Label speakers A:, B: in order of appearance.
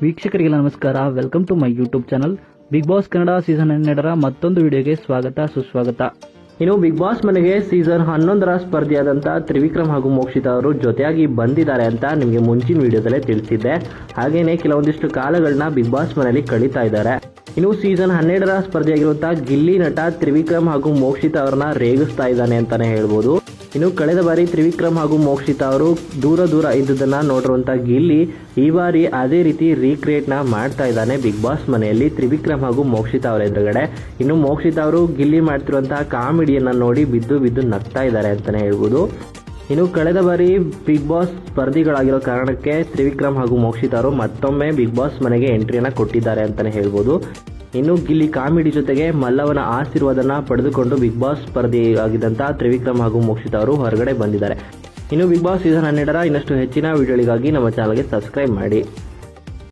A: ವೀಕ್ಷಕರಿಗೆಲ್ಲ ನಮಸ್ಕಾರ. Welcome to my YouTube channel. Bigg Boss Kannada season 12ರ ಮತ್ತೊಂದು ವಿಡಿಯೋಗೆ ಸ್ವಾಗತ ಸುಸ್ವಾಗತ. ಇನ್ನು ಬಿಗ್ ಬಾಸ್ ಮನೆಗೆ ಸೀಸನ್ 11ರ ಸ್ಪರ್ಧಿಯಾದಂಥ ತ್ರಿವಿಕ್ರಮ್ ಹಾಗೂ ಮೋಕ್ಷಿತಾ ಅವರು ಜೊತೆಯಾಗಿ ಬಂದಿದ್ದಾರೆ ಅಂತ ನಿಮಗೆ ಮುಂಚಿನ ವಿಡಿಯೋದಲ್ಲೇ ತಿಳಿಸಿದ್ದೆ. ಹಾಗೇನೆ ಕೆಲವೊಂದಿಷ್ಟು ಕಾಲಗಳನ್ನ ಬಿಗ್ ಬಾಸ್ ಮನೆಯಲ್ಲಿ ಕಳೀತಾ ಇದ್ದಾರೆ. ಇನ್ನು ಸೀಸನ್ 12ರ ಸ್ಪರ್ಧಿಯಾಗಿರುವಂತಹ ಗಿಲ್ಲಿ ನಟ ತ್ರಿವಿಕ್ರಮ್ ಹಾಗೂ ಮೋಕ್ಷಿತಾ ಅವರನ್ನ ರೇಗಿಸ್ತಾ ಇದ್ದಾನೆ ಅಂತಾನೆ ಹೇಳ್ಬೋದು. ಇನ್ನು ಕಳೆದ ಬಾರಿ ತ್ರಿವಿಕ್ರಮ್ ಹಾಗೂ ಮೋಕ್ಷಿತಾ ಅವರು ದೂರ ಇದ್ದುದನ್ನ ನೋಡಿರುವಂತ ಗಿಲ್ಲಿ ಈ ಬಾರಿ ಅದೇ ರೀತಿ ರೀಕ್ರಿಯೇಟ್ ನ ಮಾಡ್ತಾ ಇದ್ದಾನೆ ಬಿಗ್ ಬಾಸ್ ಮನೆಯಲ್ಲಿ ತ್ರಿವಿಕ್ರಮ್ ಹಾಗೂ ಮೋಕ್ಷಿತಾ ಅವರ ಎದುರುಗಡೆ. ಇನ್ನು ಮೋಕ್ಷಿತಾ ಅವರು ಗಿಲ್ಲಿ ಮಾಡ್ತಿರುವಂತಹ ಕಾಮಿಡಿಯನ್ನ ನೋಡಿ ಬಿದ್ದು ನಗ್ತಾ ಇದ್ದಾರೆ ಅಂತಾನೆ ಹೇಳ್ಬೋದು. ಇನ್ನು ಕಳೆದ ಬಾರಿ ಬಿಗ್ ಬಾಸ್ ಸ್ಪರ್ಧಿಗಳಾಗಿರೋ ಕಾರಣಕ್ಕೆ ತ್ರಿವಿಕ್ರಮ್ ಹಾಗೂ ಮೋಕ್ಷಿತಾ ಅವರು ಮತ್ತೊಮ್ಮೆ ಬಿಗ್ ಬಾಸ್ ಮನೆಗೆ ಎಂಟ್ರಿಯನ್ನ ಕೊಟ್ಟಿದ್ದಾರೆ ಅಂತಾನೆ ಹೇಳ್ಬೋದು. ಇನ್ನು ಗಿಲ್ಲಿ ಕಾಮಿಡಿ ಜೊತೆಗೆ ಮಲ್ಲವನ ಆಶೀರ್ವಾದನ ಪಡೆದುಕೊಂಡು ಬಿಗ್ ಬಾಸ್ ಸ್ಪರ್ಧಿ ಆಗಿದ್ದಂಥ ತ್ರಿವಿಕ್ರಮ್ ಹಾಗೂ ಮೋಕ್ಷಿತಾ ಅವರು ಹೊರಗಡೆ ಬಂದಿದ್ದಾರೆ. ಇನ್ನು ಬಿಗ್ ಬಾಸ್ ಸೀಸನ್ 12ರ ಇನ್ನಷ್ಟು ಹೆಚ್ಚಿನ ವಿಡಿಯೋಗಳಿಗಾಗಿ ನಮ್ಮ ಚಾನಲ್ಗೆ ಸಬ್ಸ್ಕ್ರೈಬ್ ಮಾಡಿ.